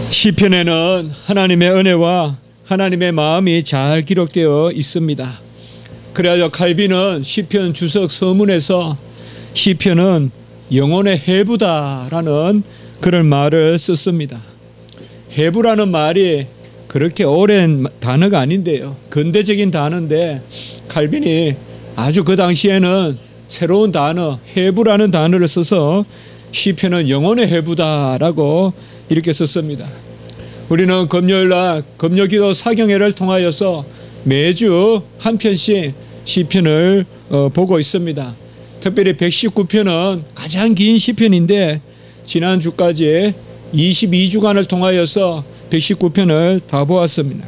시편에는 하나님의 은혜와 하나님의 마음이 잘 기록되어 있습니다. 그래서 칼빈은 시편 주석 서문에서 시편은 영혼의 해부다라는 그런 말을 썼습니다. 해부라는 말이 그렇게 오랜 단어가 아닌데요. 근대적인 단어인데 칼빈이 아주 그 당시에는 새로운 단어 해부라는 단어를 써서 시편은 영혼의 해부다라고 이렇게 썼습니다. 우리는 금요일날 금요기도 사경회를 통하여서 매주 한 편씩 시편을 보고 있습니다. 특별히 119편은 가장 긴 시편인데 지난주까지 22주간을 통하여서 119편을 다 보았습니다.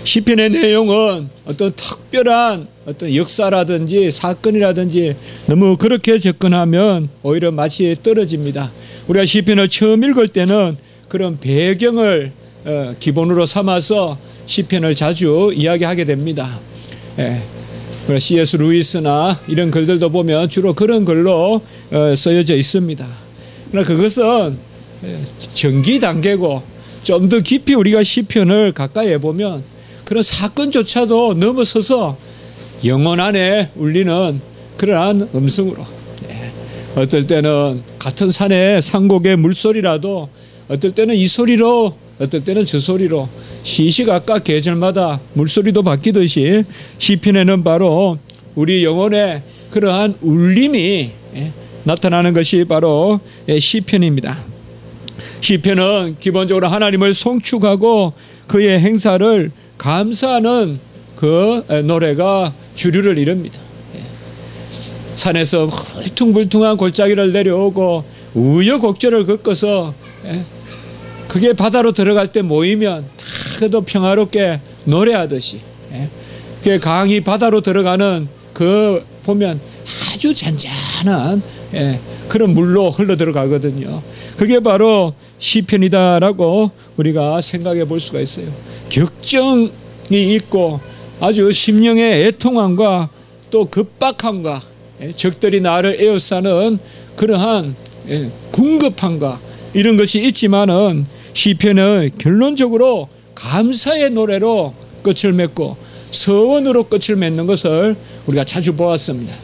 시편의 내용은 어떤 특별한 어떤 역사라든지 사건이라든지 너무 그렇게 접근하면 오히려 맛이 떨어집니다. 우리가 시편을 처음 읽을 때는 그런 배경을 기본으로 삼아서 시편을 자주 이야기하게 됩니다. C.S. 루이스나 이런 글들도 보면 주로 그런 글로 쓰여져 있습니다. 그러나 그것은 전기 단계고 좀 더 깊이 우리가 시편을 가까이 해보면 그런 사건조차도 넘어서서 영혼 안에 울리는 그러한 음성으로, 어떨 때는 같은 산의 산곡의 물소리라도 어떨 때는 이 소리로 어떨 때는 저 소리로 시시각각 계절마다 물소리도 바뀌듯이 시편에는 바로 우리 영혼의 그러한 울림이 나타나는 것이 바로 시편입니다. 시편은 기본적으로 하나님을 송축하고 그의 행사를 감사하는 그 노래가 주류를 이룹니다. 산에서 울퉁불퉁한 골짜기를 내려오고 우여곡절을 겪어서 그게 바다로 들어갈 때 모이면 다도 평화롭게 노래하듯이 그 강이 바다로 들어가는 그 보면 아주 잔잔한 그런 물로 흘러 들어가거든요. 그게 바로 시편이다라고 우리가 생각해 볼 수가 있어요. 격정이 있고 아주 심령의 애통함과 또 급박함과 적들이 나를 에워싸는 그러한 궁급함과 이런 것이 있지만은 시편은 결론적으로 감사의 노래로 끝을 맺고 서원으로 끝을 맺는 것을 우리가 자주 보았습니다.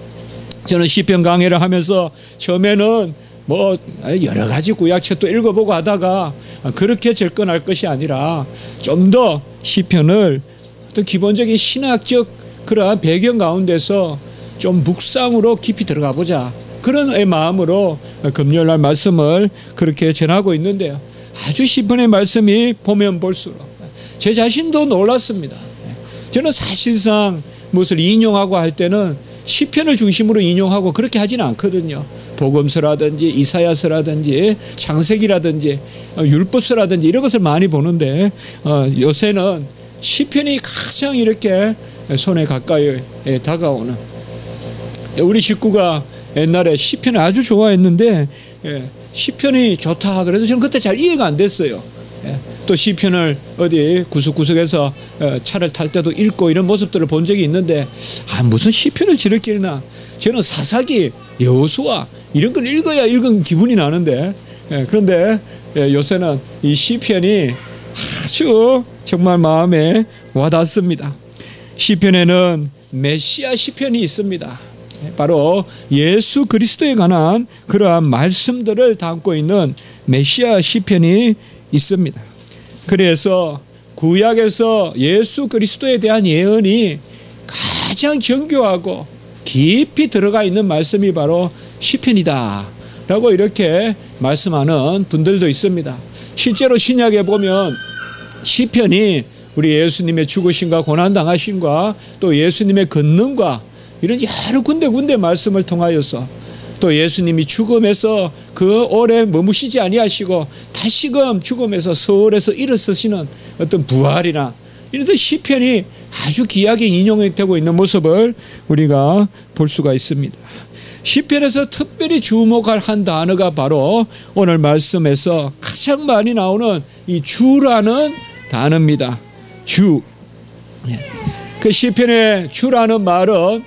저는 시편 강의를 하면서 처음에는 뭐 여러 가지 구약책도 읽어보고 하다가 그렇게 접근할 것이 아니라 좀 더 시편을 어떤 기본적인 신학적 그러한 배경 가운데서 좀 묵상으로 깊이 들어가 보자, 그런 마음으로 금요일날 말씀을 그렇게 전하고 있는데요. 아주 시편의 말씀이 보면 볼수록 제 자신도 놀랐습니다. 저는 사실상 무엇을 인용하고 할 때는 시편을 중심으로 인용하고 그렇게 하지는 않거든요. 복음서라든지 이사야서라든지 창세기라든지 율법서라든지 이런 것을 많이 보는데 요새는 시편이 가장 이렇게 손에 가까이 다가오는, 우리 식구가 옛날에 시편을 아주 좋아했는데 시편이 좋다 그래서 저는 그때 잘 이해가 안 됐어요. 또 시편을 어디 구석구석에서 차를 탈 때도 읽고 이런 모습들을 본 적이 있는데 무슨 시편을 저렇게 읽나, 저는 사사기, 여호수아 이런 걸 읽어야 읽은 기분이 나는데 그런데 요새는 이 시편이 아주 정말 마음에 와닿습니다. 시편에는 메시아 시편이 있습니다. 바로 예수 그리스도에 관한 그러한 말씀들을 담고 있는 메시아 시편이 있습니다. 그래서 구약에서 예수 그리스도에 대한 예언이 가장 정교하고 깊이 들어가 있는 말씀이 바로 시편이다 라고 이렇게 말씀하는 분들도 있습니다. 실제로 신약에 보면 시편이 우리 예수님의 죽으심과 고난당하심과 또 예수님의 권능과 이런 여러 군데 말씀을 통하여서 또 예수님이 죽음에서 그 오래 머무시지 아니하시고 다시금 죽음에서 서울에서 일어서시는 어떤 부활이나 이런 시편이 아주 귀하게 인용이 되고 있는 모습을 우리가 볼 수가 있습니다. 시편에서 특별히 주목할 한 단어가 바로 오늘 말씀에서 가장 많이 나오는 이 주라는 단어입니다. 주. 그 시편의 주라는 말은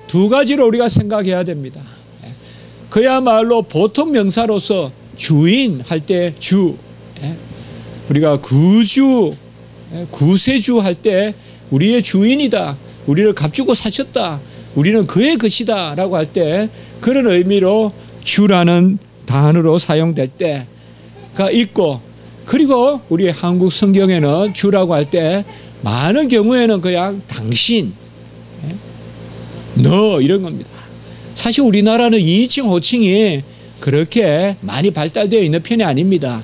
두 가지로 우리가 생각해야 됩니다. 그야말로 보통 명사로서 주인 할 때 주, 우리가 구세주 할 때 우리의 주인이다, 우리를 값주고 사셨다, 우리는 그의 것이다 라고 할 때 그런 의미로 주라는 단어로 사용될 때가 있고, 그리고 우리 한국 성경에는 주라고 할 때 많은 경우에는 그냥 당신, 너 이런 겁니다. 사실 우리나라는 2인칭 호칭이 그렇게 많이 발달되어 있는 편이 아닙니다.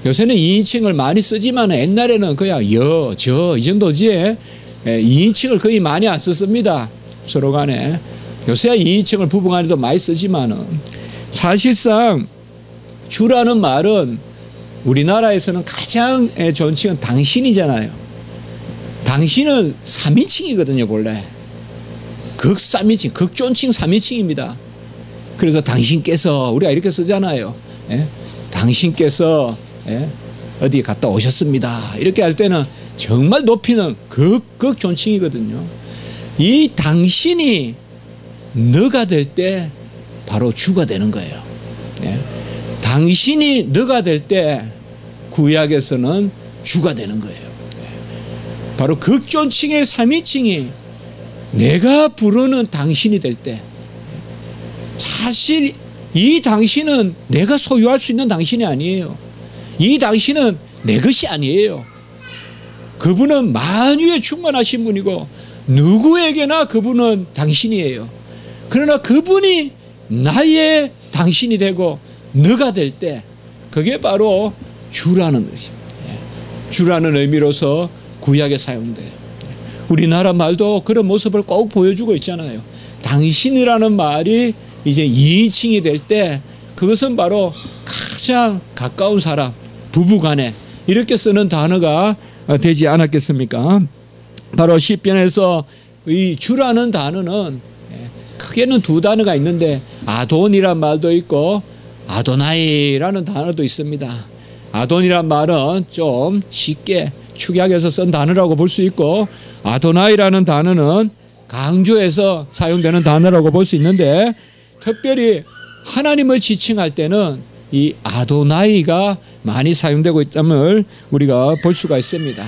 요새는 2인칭을 많이 쓰지만 옛날에는 그냥 여, 저 이 정도지 2인칭을 거의 많이 안 썼습니다. 서로 간에. 요새야 2인칭을 부부 간에도 많이 쓰지만은 사실상 주라는 말은 우리나라에서는 가장 존칭은 당신이잖아요. 당신은 3인칭이거든요, 원래. 극3인칭, 극존칭 3인칭입니다. 그래서 당신께서, 우리가 이렇게 쓰잖아요. 예? 당신께서 어디 갔다 오셨습니다. 이렇게 할 때는 정말 높이는 극존칭이거든요. 이 당신이 너가 될 때 바로 주가 되는 거예요. 예? 당신이 너가 될 때 구약에서는 주가 되는 거예요. 바로 극존칭의 3인칭이 내가 부르는 당신이 될 때, 사실 이 당신은 내가 소유할 수 있는 당신이 아니에요. 이 당신은 내 것이 아니에요. 그분은 만유에 충만하신 분이고 누구에게나 그분은 당신이에요. 그러나 그분이 나의 당신이 되고 너가 될 때 그게 바로 주라는 것입니다. 주라는 의미로서 구약에 사용돼요. 우리나라 말도 그런 모습을 꼭 보여주고 있잖아요. 당신이라는 말이 이제 2인칭이 될 때 그것은 바로 가장 가까운 사람, 부부간에 이렇게 쓰는 단어가 되지 않았겠습니까? 바로 시편에서 이 주라는 단어는 크게는 두 단어가 있는데 아돈이란 말도 있고 아도나이라는 단어도 있습니다. 아돈이란 말은 좀 쉽게 축약해서 쓴 단어라고 볼 수 있고, 아도나이라는 단어는 강조해서 사용되는 단어라고 볼 수 있는데, 특별히 하나님을 지칭할 때는 이 아도나이가 많이 사용되고 있음을 우리가 볼 수가 있습니다.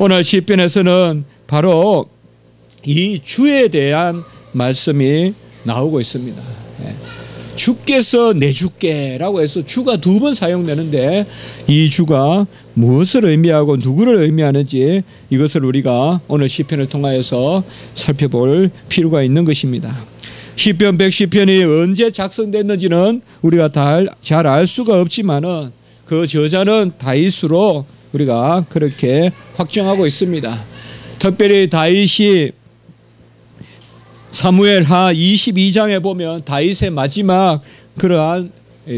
오늘 시편에서는 바로 이 주에 대한 말씀이 나오고 있습니다. 주께서 내 주께라고 해서 주가 두 번 사용되는데 이 주가 무엇을 의미하고 누구를 의미하는지 이것을 우리가 오늘 시편을 통하여서 살펴볼 필요가 있는 것입니다. 시편 110편이 언제 작성됐는지는 우리가 잘 알 수가 없지만은 그 저자는 다윗으로 우리가 그렇게 확정하고 있습니다. 특별히 다윗이 사무엘하 22장에 보면 다윗의 마지막 그러한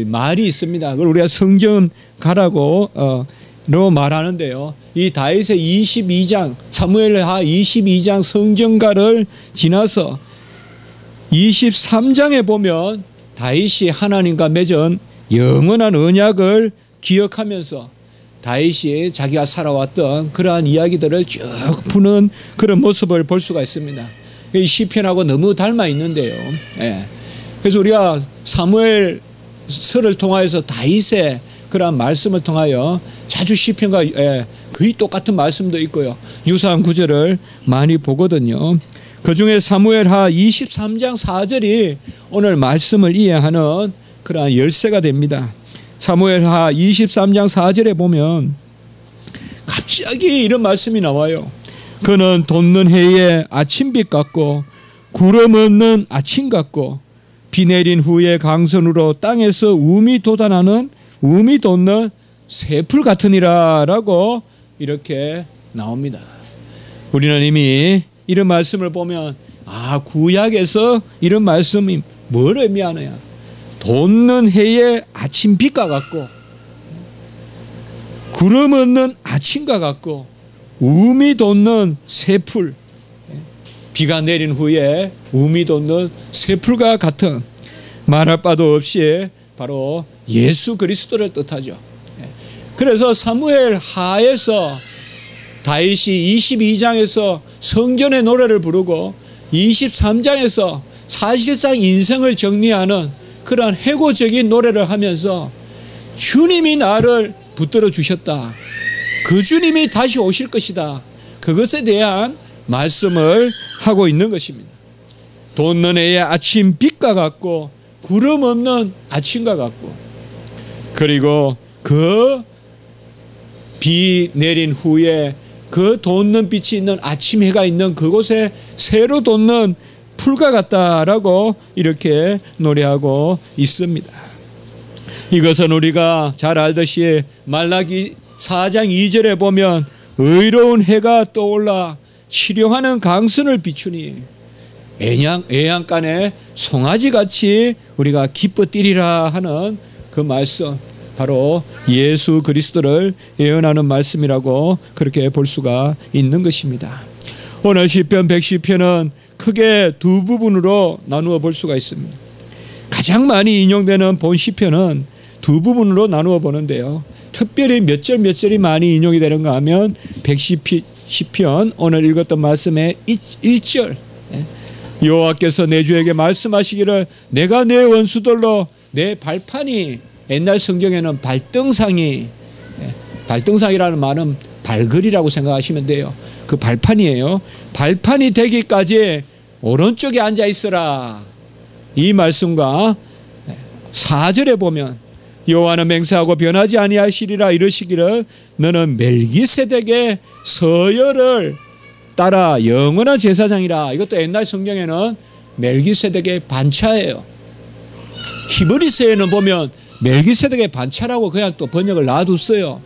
말이 있습니다. 그걸 우리가 성전가라고 말하는데요. 이 다윗의 22장, 사무엘하 22장 성전가를 지나서 23장에 보면 다윗이 하나님과 맺은 영원한 언약을 기억하면서 다윗이 자기가 살아왔던 그러한 이야기들을 쭉 푸는 그런 모습을 볼 수가 있습니다. 이 시편하고 너무 닮아 있는데요. 그래서 우리가 사무엘서를 통하여서 다윗의 그러한 말씀을 통하여 자주 시편과 거의 똑같은 말씀도 있고요. 유사한 구절을 많이 보거든요. 그중에 사무엘하 23장 4절이 오늘 말씀을 이해하는 그러한 열쇠가 됩니다. 사무엘하 23장 4절에 보면 갑자기 이런 말씀이 나와요. 그는 돋는 해의 아침빛 같고 구름 없는 아침 같고 비 내린 후에 강선으로 땅에서 움이 돋아나는 움이 돋는 새풀 같으니라 라고 이렇게 나옵니다. 우리는 이미 이런 말씀을 보면 구약에서 이런 말씀이 뭘 의미하느냐, 돋는 해의 아침빛과 같고 구름 없는 아침과 같고 움이 돋는 새풀, 비가 내린 후에 움이 돋는 새풀과 같은, 말할 바도 없이 바로 예수 그리스도를 뜻하죠. 그래서 사무엘 하에서 다윗이 22장에서 성전의 노래를 부르고 23장에서 사실상 인생을 정리하는 그러한 회고적인 노래를 하면서 주님이 나를 붙들어 주셨다. 그 주님이 다시 오실 것이다. 그것에 대한 말씀을 하고 있는 것입니다. 돋는 해의 아침 빛과 같고 구름 없는 아침과 같고, 그리고 그 비 내린 후에 그 돋는 빛이 있는 아침 해가 있는 그곳에 새로 돋는 풀과 같다라고 이렇게 노래하고 있습니다. 이것은 우리가 잘 알듯이 말라기 4장 2절에 보면 의로운 해가 떠올라 치료하는 강선을 비추니 애양간에 송아지같이 우리가 기뻐 뛰리라 하는 그 말씀, 바로 예수 그리스도를 예언하는 말씀이라고 그렇게 볼 수가 있는 것입니다. 오늘 시편 110편은 크게 두 부분으로 나누어 볼 수가 있습니다. 가장 많이 인용되는 본 시편은 두 부분으로 나누어 보는데요. 특별히 몇 절이 많이 인용이 되는가 하면 110편 오늘 읽었던 말씀의 1절, 여호와께서 내 주에게 말씀하시기를 내가 내 원수들로 내 발판이, 옛날 성경에는 발등상이라는 말은 발걸이라고 생각하시면 돼요. 그 발판이에요. 발판이 되기까지 오른쪽에 앉아 있으라. 이 말씀과 4절에 보면 여호와는 맹세하고 변하지 아니하시리라 이르시기를 너는 멜기세덱의 서열을 따라 영원한 제사장이라. 이것도 옛날 성경에는 멜기세덱의 반차예요. 히브리서에는 보면 멜기세덱의 반차라고 그냥 또 번역을 놔뒀어요.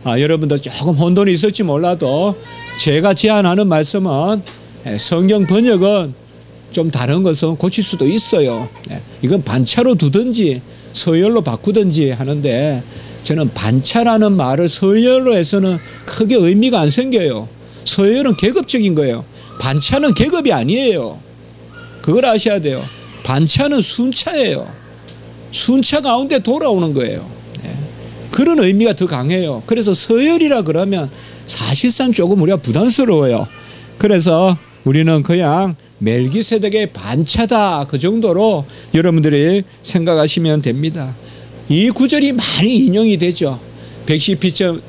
여러분들 조금 혼돈이 있을지 몰라도 제가 제안하는 말씀은 성경 번역은 좀 다른 것은 고칠 수도 있어요. 이건 반차로 두든지 서열로 바꾸든지 하는데, 저는 반차라는 말을 서열로 해서는 크게 의미가 안 생겨요. 서열은 계급적인 거예요. 반차는 계급이 아니에요. 그걸 아셔야 돼요. 반차는 순차예요. 순차 가운데 돌아오는 거예요. 그런 의미가 더 강해요. 그래서 서열이라 그러면 사실상 조금 우리가 부담스러워요. 그래서 우리는 그냥 멜기세덱의 반차다, 그 정도로 여러분들이 생각하시면 됩니다. 이 구절이 많이 인용이 되죠. 110편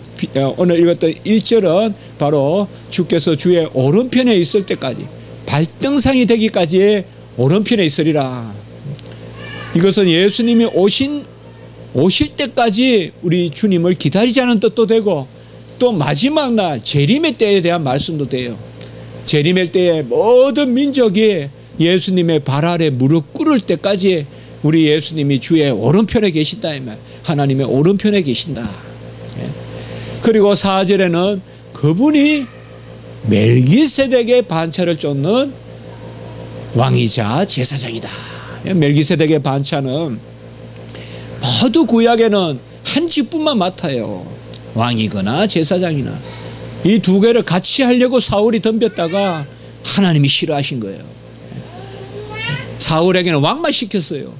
오늘 읽었던 1절은 바로 주께서 주의 오른편에 있을 때까지, 발등상이 되기까지 오른편에 있으리라. 이것은 예수님이 오실 때까지 우리 주님을 기다리자는 뜻도 되고, 또 마지막 날 재림의 때에 대한 말씀도 돼요. 재림의 때에 모든 민족이 예수님의 발 아래 무릎 꿇을 때까지 우리 예수님이 주의 오른편에 계신다. 하나님의 오른편에 계신다. 그리고 4절에는 그분이 멜기세덱의 반차를 쫓는 왕이자 제사장이다. 멜기세덱의 반차는 모두 구약에는 한 직분만 맡아요. 왕이거나 제사장이나. 이 두 개를 같이 하려고 사울이 덤볐다가 하나님이 싫어하신 거예요. 사울에게는 왕만 시켰어요.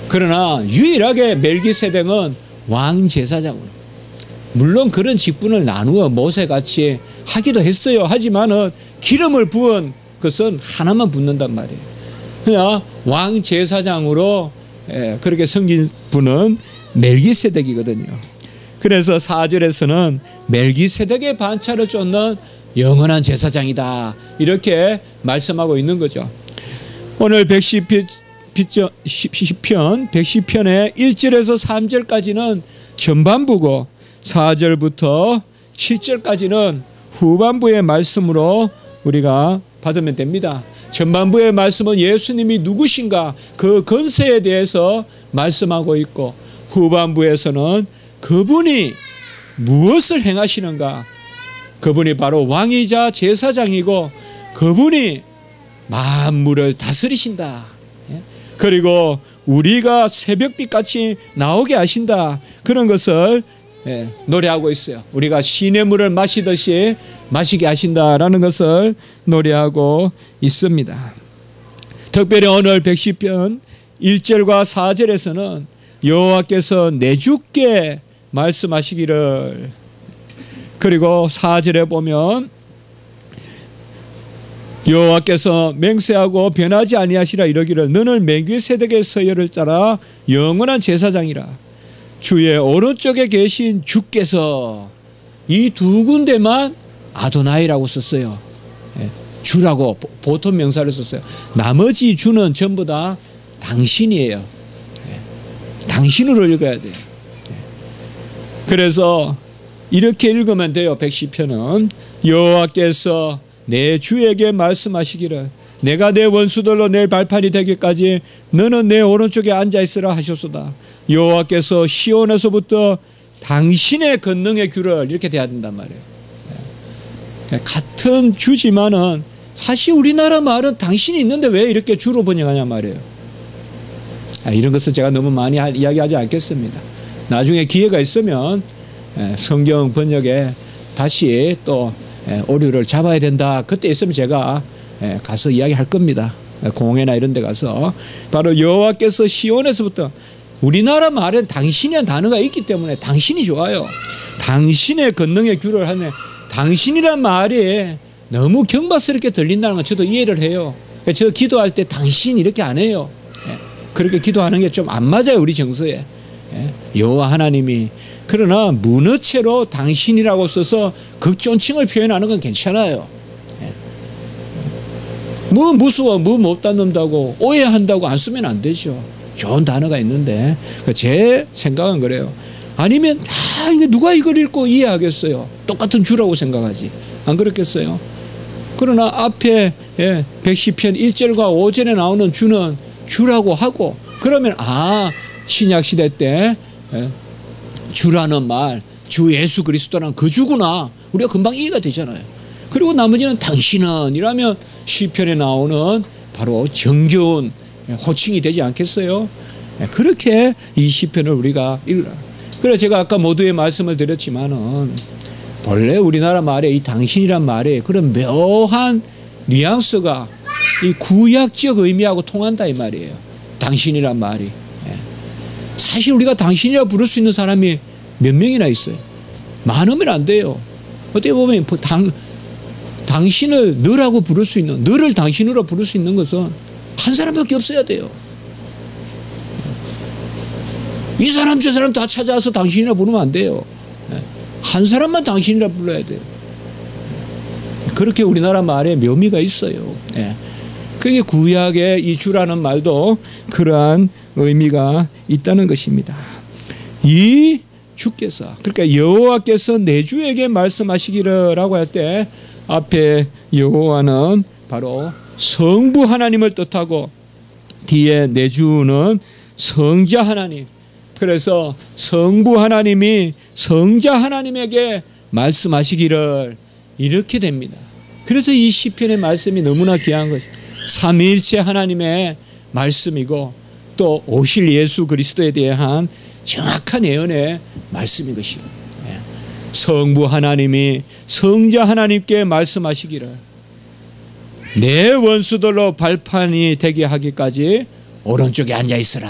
그러나 유일하게 멜기세덱은 왕 제사장으로, 물론 그런 직분을 나누어 모세같이 하기도 했어요. 하지만은 기름을 부은 것은 하나만 붓는단 말이에요. 그냥 왕 제사장으로 그렇게 섬긴 분은 멜기세덱이거든요. 그래서 4절에서는 mel기세덱의 반차를 쫓는 영원한 제사장이다, 이렇게 말씀하고 있는 거죠. 오늘 110편 110편의 1절에서 3절까지는 전반부고 4절부터 7절까지는 후반부의 말씀으로 우리가 받으면 됩니다. 전반부의 말씀은 예수님이 누구신가, 그 권세에 대해서 말씀하고 있고, 후반부에서는 그분이 무엇을 행하시는가, 그분이 바로 왕이자 제사장이고 그분이 만물을 다스리신다. 그리고 우리가 새벽빛같이 나오게 하신다. 그런 것을 노래하고 있어요. 우리가 시냇물을 마시듯이 마시게 하신다라는 것을 노래하고 있습니다. 특별히 오늘 110편 1절과 4절에서는 여호와께서 내 주께 말씀하시기를, 그리고 4절에 보면 여호와께서 맹세하고 변하지 아니하시라 이러기를 너는 멜기세덱의 서열을 따라 영원한 제사장이라. 주의 오른쪽에 계신 주께서, 이 두 군데만 아도나이라고 썼어요. 주라고 보통 명사를 썼어요. 나머지 주는 전부 다 당신이에요. 당신으로 읽어야 돼요. 그래서 이렇게 읽으면 돼요. 110편은 여호와께서 내 주에게 말씀하시기를 내가 내 원수들로 내 발판이 되기까지 너는 내 오른쪽에 앉아있으라 하셨소다. 여호와께서 시온에서부터 당신의 권능의 규를, 이렇게 돼야 된단 말이에요. 같은 주지만은 사실 우리나라 말은 당신이 있는데 왜 이렇게 주로 번역하냐 말이에요. 이런 것은 제가 너무 많이 이야기하지 않겠습니다. 나중에 기회가 있으면 성경 번역에 다시 또 오류를 잡아야 된다. 그때 있으면 제가 가서 이야기할 겁니다. 공회나 이런 데 가서. 바로 여호와께서 시온에서부터, 우리나라 말엔 당신이라는 단어가 있기 때문에 당신이 좋아요. 당신의 권능의 규를 하네. 당신이란 말이 너무 경박스럽게 들린다는 건 저도 이해를 해요. 저 기도할 때 당신 이렇게 안 해요. 그렇게 기도하는 게 좀 안 맞아요, 우리 정서에. 여호와 하나님이. 그러나 문어체로 당신이라고 써서 극존칭을 표현하는 건 괜찮아요. 뭐 무서워, 뭐 못 닫는다고, 오해한다고 안 쓰면 안 되죠. 좋은 단어가 있는데, 제 생각은 그래요. 아니면 이게 누가 이걸 읽고 이해하겠어요? 똑같은 주라고 생각하지. 안 그렇겠어요? 그러나 앞에 110편 1절과 5절에 나오는 주는 주라고 하고, 그러면 신약시대 때 주라는 말, 주 예수 그리스도란 그 주구나, 우리가 금방 이해가 되잖아요. 그리고 나머지는 당신은 이라면 시편에 나오는 바로 정겨운 호칭이 되지 않겠어요? 그렇게 이 시편을 우리가 읽어요. 그래서 제가 아까 모두의 말씀을 드렸지만은 본래 우리나라 말에 이 당신이란 말에 그런 묘한 뉘앙스가 이 구약적 의미하고 통한다 이 말이에요. 당신이란 말이. 사실 우리가 당신이라 부를 수 있는 사람이 몇 명이나 있어요. 많으면 안 돼요. 어떻게 보면 당신을 너라고 부를 수 있는, 너를 당신으로 부를 수 있는 것은 한 사람밖에 없어야 돼요. 이 사람 저 사람 다 찾아와서 당신이라 부르면 안 돼요. 한 사람만 당신이라 불러야 돼요. 그렇게 우리나라 말에 묘미가 있어요. 그게 구약의 이 주라는 말도 그러한 의미가 있다는 것입니다. 이 주께서, 그러니까 여호와께서 내 주에게 말씀하시기를라고 할 때 앞에 여호와는 바로 성부 하나님을 뜻하고 뒤에 내 주는 성자 하나님. 그래서 성부 하나님이 성자 하나님에게 말씀하시기를 이렇게 됩니다. 그래서 이 시편의 말씀이 너무나 귀한 것이 삼위일체 하나님의 말씀이고 또 오실 예수 그리스도에 대한 정확한 예언의 말씀인 것이에요. 성부 하나님이 성자 하나님께 말씀하시기를 내 원수들로 발판이 되게 하기까지 오른쪽에 앉아 있으라.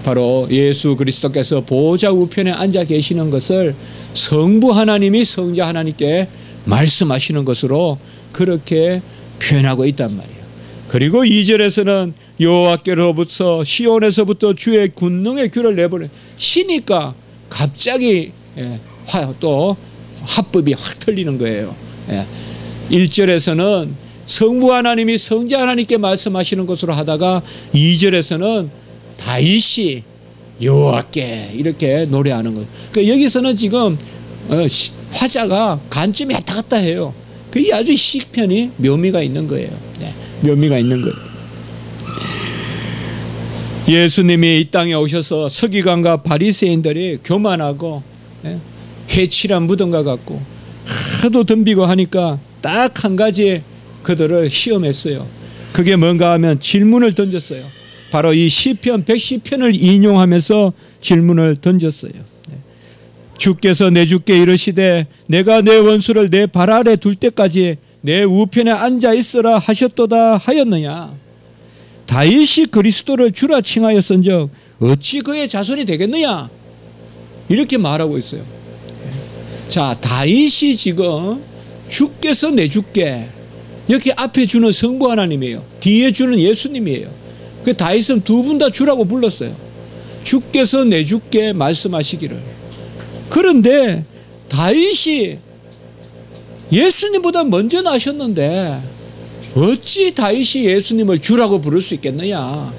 바로 예수 그리스도께서 보좌 우편에 앉아 계시는 것을 성부 하나님이 성자 하나님께 말씀하시는 것으로 그렇게 표현하고 있단 말이에요. 그리고 2절에서는 여호와께로부터 시온에서부터 주의 권능의 규를 내보내. 시니까 갑자기 또 합법이 확 틀리는 거예요. 1절에서는 성부 하나님이 성자 하나님께 말씀하시는 것으로 하다가 2절에서는 다윗이 여호와께 이렇게 노래하는 거예요. 그러니까 여기서는 지금 화자가 관점이 왔다 갔다 해요. 그게 아주 시편이 묘미가 있는 거예요. 묘미가 있는 거예요. 예수님이 이 땅에 오셔서 서기관과 바리새인들이 교만하고 회칠한 무덤과 같고 하도 덤비고 하니까 딱 한 가지 그들을 시험했어요. 그게 뭔가 하면 질문을 던졌어요. 바로 이 시편 110편을 인용하면서 질문을 던졌어요. 주께서 내 주께 이르시되 내가 내 원수를 내 발 아래 둘 때까지 내 우편에 앉아 있으라 하셨도다 하였느냐. 다윗이 그리스도를 주라 칭하였은즉 어찌 그의 자손이 되겠느냐. 이렇게 말하고 있어요. 자, 다윗이 지금 주께서 내 주께, 여기 앞에 주는 성부 하나님이에요. 뒤에 주는 예수님이에요. 그 다윗은 두 분 다 주라고 불렀어요. 주께서 내주께 말씀하시기를. 그런데 다윗이 예수님보다 먼저 나셨는데 어찌 다윗이 예수님을 주라고 부를 수 있겠느냐.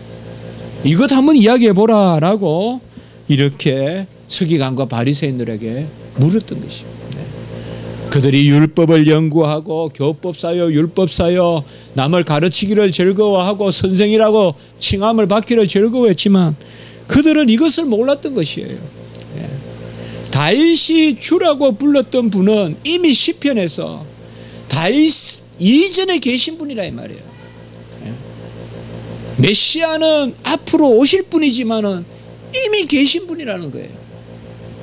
이것 한번 이야기해 보라 라고 이렇게 서기관과 바리새인들에게 물었던 것입니다. 그들이 율법을 연구하고 교법사요 율법사요 남을 가르치기를 즐거워하고 선생이라고 칭함을 받기를 즐거워했지만 그들은 이것을 몰랐던 것이에요. 다윗이 주라고 불렀던 분은 이미 시편에서 다윗 이전에 계신 분이라 이 말이에요. 메시아는 앞으로 오실 분이지만은 이미 계신 분이라는 거예요.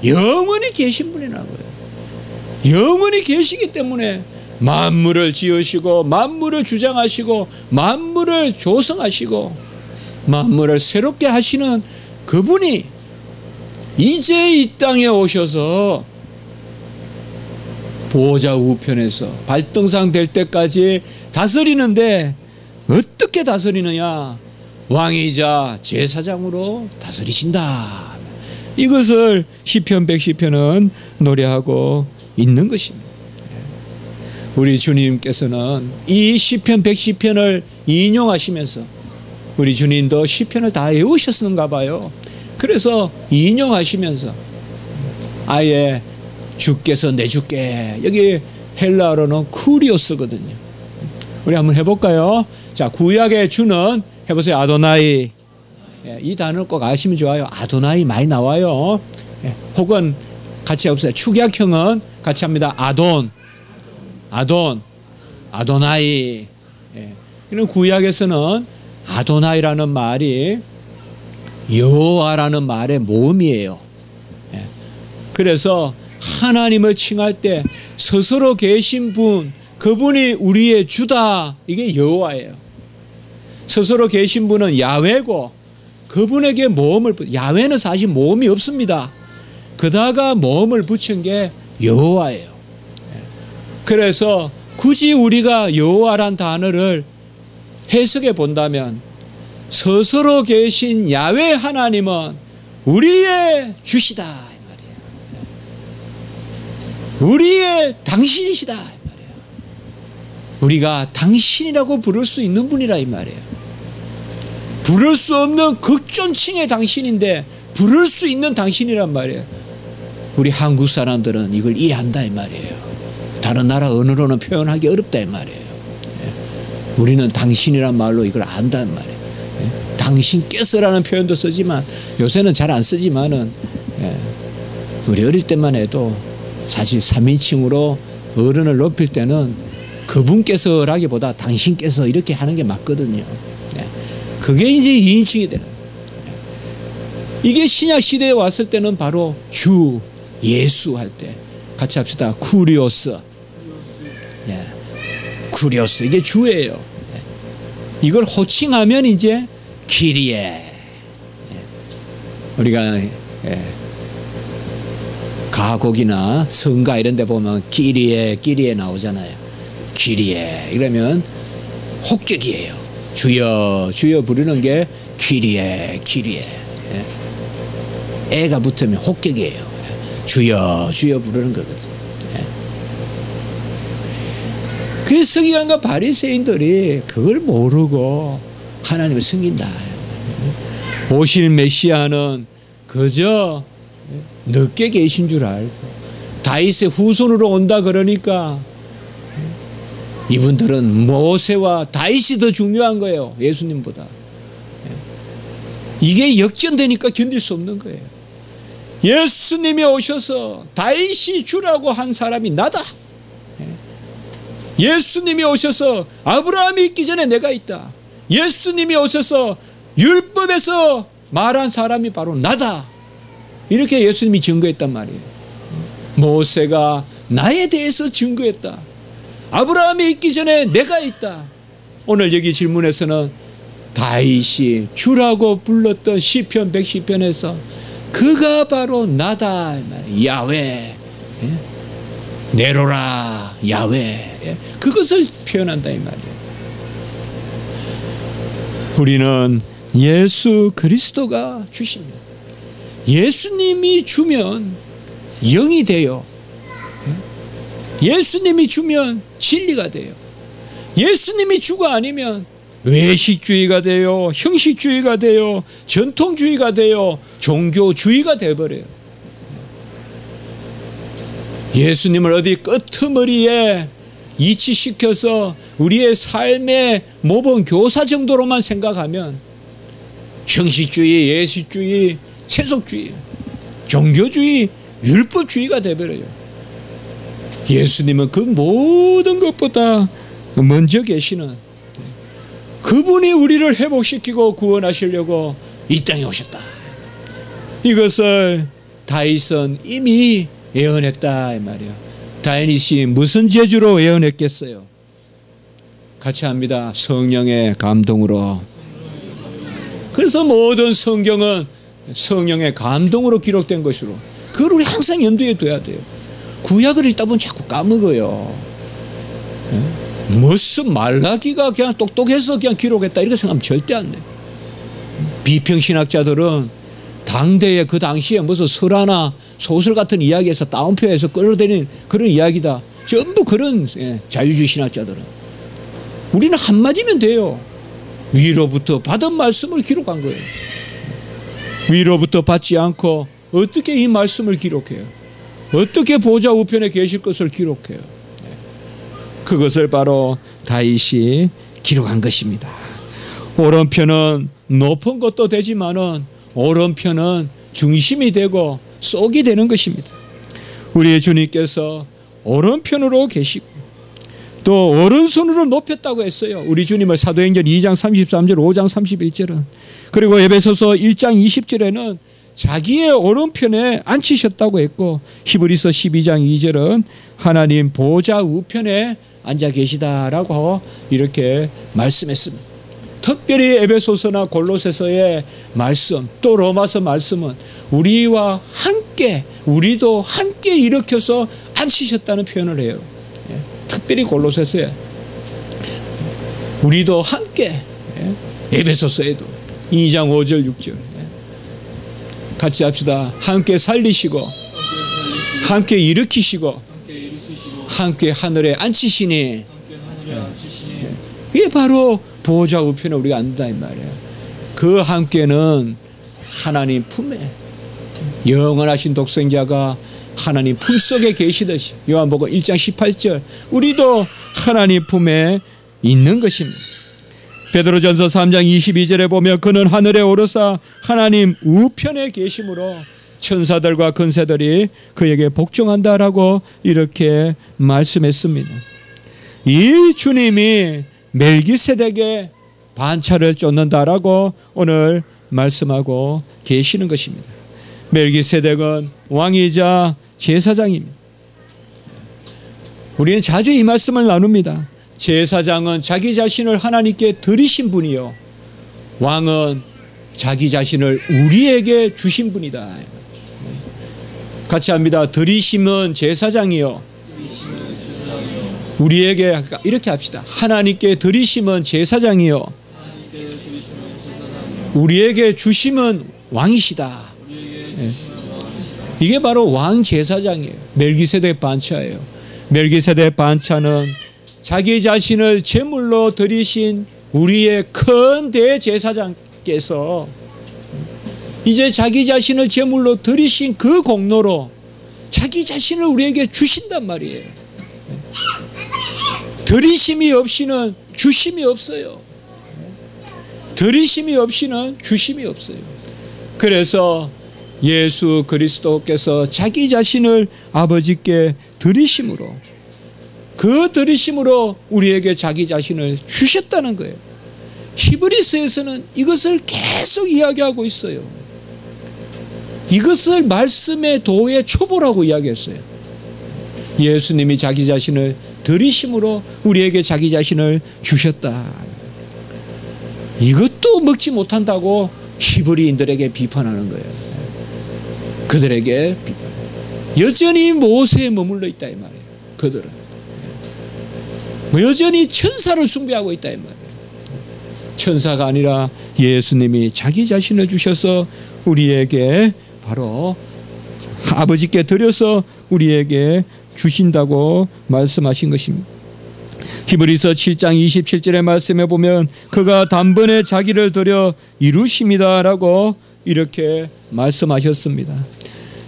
영원히 계신 분이라는 거예요. 영원히 계시기 때문에 만물을 지으시고 만물을 주장하시고 만물을 조성하시고 만물을 새롭게 하시는 그분이 이제 이 땅에 오셔서 보호자 우편에서 발등상 될 때까지 다스리는데 어떻게 다스리느냐. 왕이자 제사장으로 다스리신다. 이것을 시편 110편은 노래하고 있는 것입니다. 우리 주님께서는 이 시편 110편을 인용하시면서 우리 주님도 시편을 다 외우셨는가 봐요. 그래서 인용하시면서 아예 주께서 내주께, 여기 헬라어로는 쿠리오스거든요. 우리 한번 해볼까요? 자, 구약의 주는 해보세요. 아도나이. 이 단어를 꼭 아시면 좋아요. 아도나이 많이 나와요. 혹은 같이 해보세요. 축약형은 같이 합니다. 아돈, 아도나이. 이런 구약에서는 아도나이라는 말이 여호와라는 말의 모음이에요. 그래서 하나님을 칭할 때 스스로 계신 분, 그분이 우리의 주다. 이게 여호와예요. 스스로 계신 분은 야훼고 그분에게 모음을, 야훼는 사실 모음이 없습니다. 그다가 모음을 붙인 게 여호와예요. 그래서 굳이 우리가 여호와란 단어를 해석해 본다면 스스로 계신 야훼 하나님은 우리의 주시다 이 말이에요. 우리의 당신이시다 이 말이에요. 우리가 당신이라고 부를 수 있는 분이라 이 말이에요. 부를 수 없는 극존칭의 당신인데 부를 수 있는 당신이란 말이에요. 우리 한국 사람들은 이걸 이해한다 이 말이에요. 다른 나라 언어로는 표현하기 어렵다 이 말이에요. 우리는 당신이란 말로 이걸 안다는 말이에요. 당신께서라는 표현도 쓰지만 요새는 잘 안 쓰지만은 우리 어릴 때만 해도 사실 3인칭으로 어른을 높일 때는 그분께서라기보다 당신께서 이렇게 하는 게 맞거든요. 그게 이제 2인칭이 되는. 이게 신약 시대에 왔을 때는 바로 주, 예수 할 때 같이 합시다. 쿠리오스. 쿠리오스. 이게 주예요. 이걸 호칭하면 이제 키리에. 우리가 가곡이나 성가 이런 데 보면 키리에 나오잖아요. 키리에. 이러면 호격이에요. 주여 주여 부르는 게 키리에. 애가 붙으면 호격이에요. 주여 주여 부르는 거거든요. 그 서기관과 바리새인들이 그걸 모르고 하나님을 섬긴다. 오실 메시아는 그저 늦게 계신 줄 알고 다윗의 후손으로 온다 그러니까 이분들은 모세와 다윗이 더 중요한 거예요. 예수님보다. 이게 역전되니까 견딜 수 없는 거예요. 예수님이 오셔서 다윗이 주라고 한 사람이 나다. 예수님이 오셔서 아브라함이 있기 전에 내가 있다. 예수님이 오셔서 율법에서 말한 사람이 바로 나다. 이렇게 예수님이 증거했단 말이에요. 모세가 나에 대해서 증거했다. 아브라함이 있기 전에 내가 있다. 오늘 여기 질문에서는 다윗이 주라고 불렀던 시편 110편에서 그가 바로 나다. 야훼. 내로라 야훼. 그것을 표현한다 이 말이에요. 우리는 예수 그리스도가 주십니다. 예수님이 주면 영이 돼요. 예수님이 주면 진리가 돼요. 예수님이 주가 아니면 외식주의가 돼요. 형식주의가 돼요. 전통주의가 돼요. 종교주의가 돼버려요. 예수님을 어디 끄트머리에 이치시켜서 우리의 삶의 모범 교사 정도로만 생각하면 형식주의, 예식주의, 세속주의, 종교주의, 율법주의가 돼버려요. 예수님은 그 모든 것보다 먼저 계시는, 그분이 우리를 회복시키고 구원하시려고 이 땅에 오셨다. 이것을 다윗은 이미 예언했다 이 말이에요. 다윗이 무슨 재주로 예언했겠어요? 같이 합니다. 성령의 감동으로. 그래서 모든 성경은 성령의 감동으로 기록된 것으로, 그걸 우리 항상 염두에 둬야 돼요. 구약을 읽다 보면 자꾸 까먹어요. 무슨 말라기가 그냥 똑똑해서 그냥 기록했다 이렇게 생각하면 절대 안 돼요. 비평신학자들은 당대에 그 당시에 무슨 설화나 소설 같은 이야기에서 따옴표에서 끌어들이는 그런 이야기다. 전부 그런 자유주의 신학자들은. 우리는 한마디면 돼요. 위로부터 받은 말씀을 기록한 거예요. 위로부터 받지 않고 어떻게 이 말씀을 기록해요? 어떻게 보좌 우편에 계실 것을 기록해요? 그것을 바로 다윗이 기록한 것입니다. 오른편은 높은 것도 되지만은 오른편은 중심이 되고 쏙이 되는 것입니다. 우리 주님께서 오른편으로 계시고 또 오른손으로 높였다고 했어요. 우리 주님을 사도행전 2장 33절, 5장 31절은, 그리고 에베소서 1장 20절에는 자기의 오른편에 앉히셨다고 했고, 히브리서 12장 2절은 하나님 보좌 우편에 앉아 계시다라고 이렇게 말씀했습니다. 특별히 에베소서나 골로새서의 말씀, 또 로마서 말씀은 우리와 함께, 우리도 함께 일으켜서 앉히셨다는 표현을 해요. 특별히 골로새서에 우리도 함께, 에베소서에도 2장 5절 6절 같이 합시다. 함께 살리시고 함께 일으키시고 함께 하늘에 앉히시니, 이게 바로 보좌 우편에 우리가 앉는다 이 말이에요. 그 함께는 하나님 품에, 영원하신 독생자가 하나님 품속에 계시듯이 요한복음 1장 18절 우리도 하나님 품에 있는 것입니다. 베드로전서 3장 22절에 보면 그는 하늘에 오르사 하나님 우편에 계심으로 천사들과 근세들이 그에게 복종한다라고 이렇게 말씀했습니다. 이 주님이 멜기세덱의 반차를 쫓는다라고 오늘 말씀하고 계시는 것입니다. 멜기세덱은 왕이자 제사장입니다. 우리는 자주 이 말씀을 나눕니다. 제사장은 자기 자신을 하나님께 드리신 분이요, 왕은 자기 자신을 우리에게 주신 분이다. 같이 합니다. 드리심은 제사장이요, 우리에게, 이렇게 합시다. 하나님께 드리심은 제사장이요, 우리에게 주심은 왕이시다. 이게 바로 왕 제사장이에요. 멜기세덱 반차예요. 멜기세덱 반차는 자기 자신을 제물로 드리신 우리의 큰 대제사장께서 이제 자기 자신을 제물로 드리신 그 공로로 자기 자신을 우리에게 주신단 말이에요. 드리심이 없이는 주심이 없어요. 드리심이 없이는 주심이 없어요. 그래서 예수 그리스도께서 자기 자신을 아버지께 드리심으로, 그 드리심으로 우리에게 자기 자신을 주셨다는 거예요. 히브리서에서는 이것을 계속 이야기하고 있어요. 이것을 말씀의 도의 초보라고 이야기했어요. 예수님이 자기 자신을 드리심으로 우리에게 자기 자신을 주셨다. 이것도 먹지 못한다고 히브리인들에게 비판하는 거예요. 그들에게 비판. 여전히 모세에 머물러 있다 이 말이에요. 그들은 여전히 천사를 숭배하고 있다 이 말이에요. 천사가 아니라 예수님이 자기 자신을 주셔서 우리에게 바로 아버지께 드려서 우리에게 주신다고 말씀하신 것입니다. 히브리서 7장 27절의 말씀에 보면 그가 단번에 자기를 드려 이루십니다라고 이렇게 말씀하셨습니다.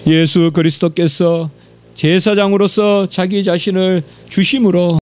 예수 그리스도께서 제사장으로서 자기 자신을 주심으로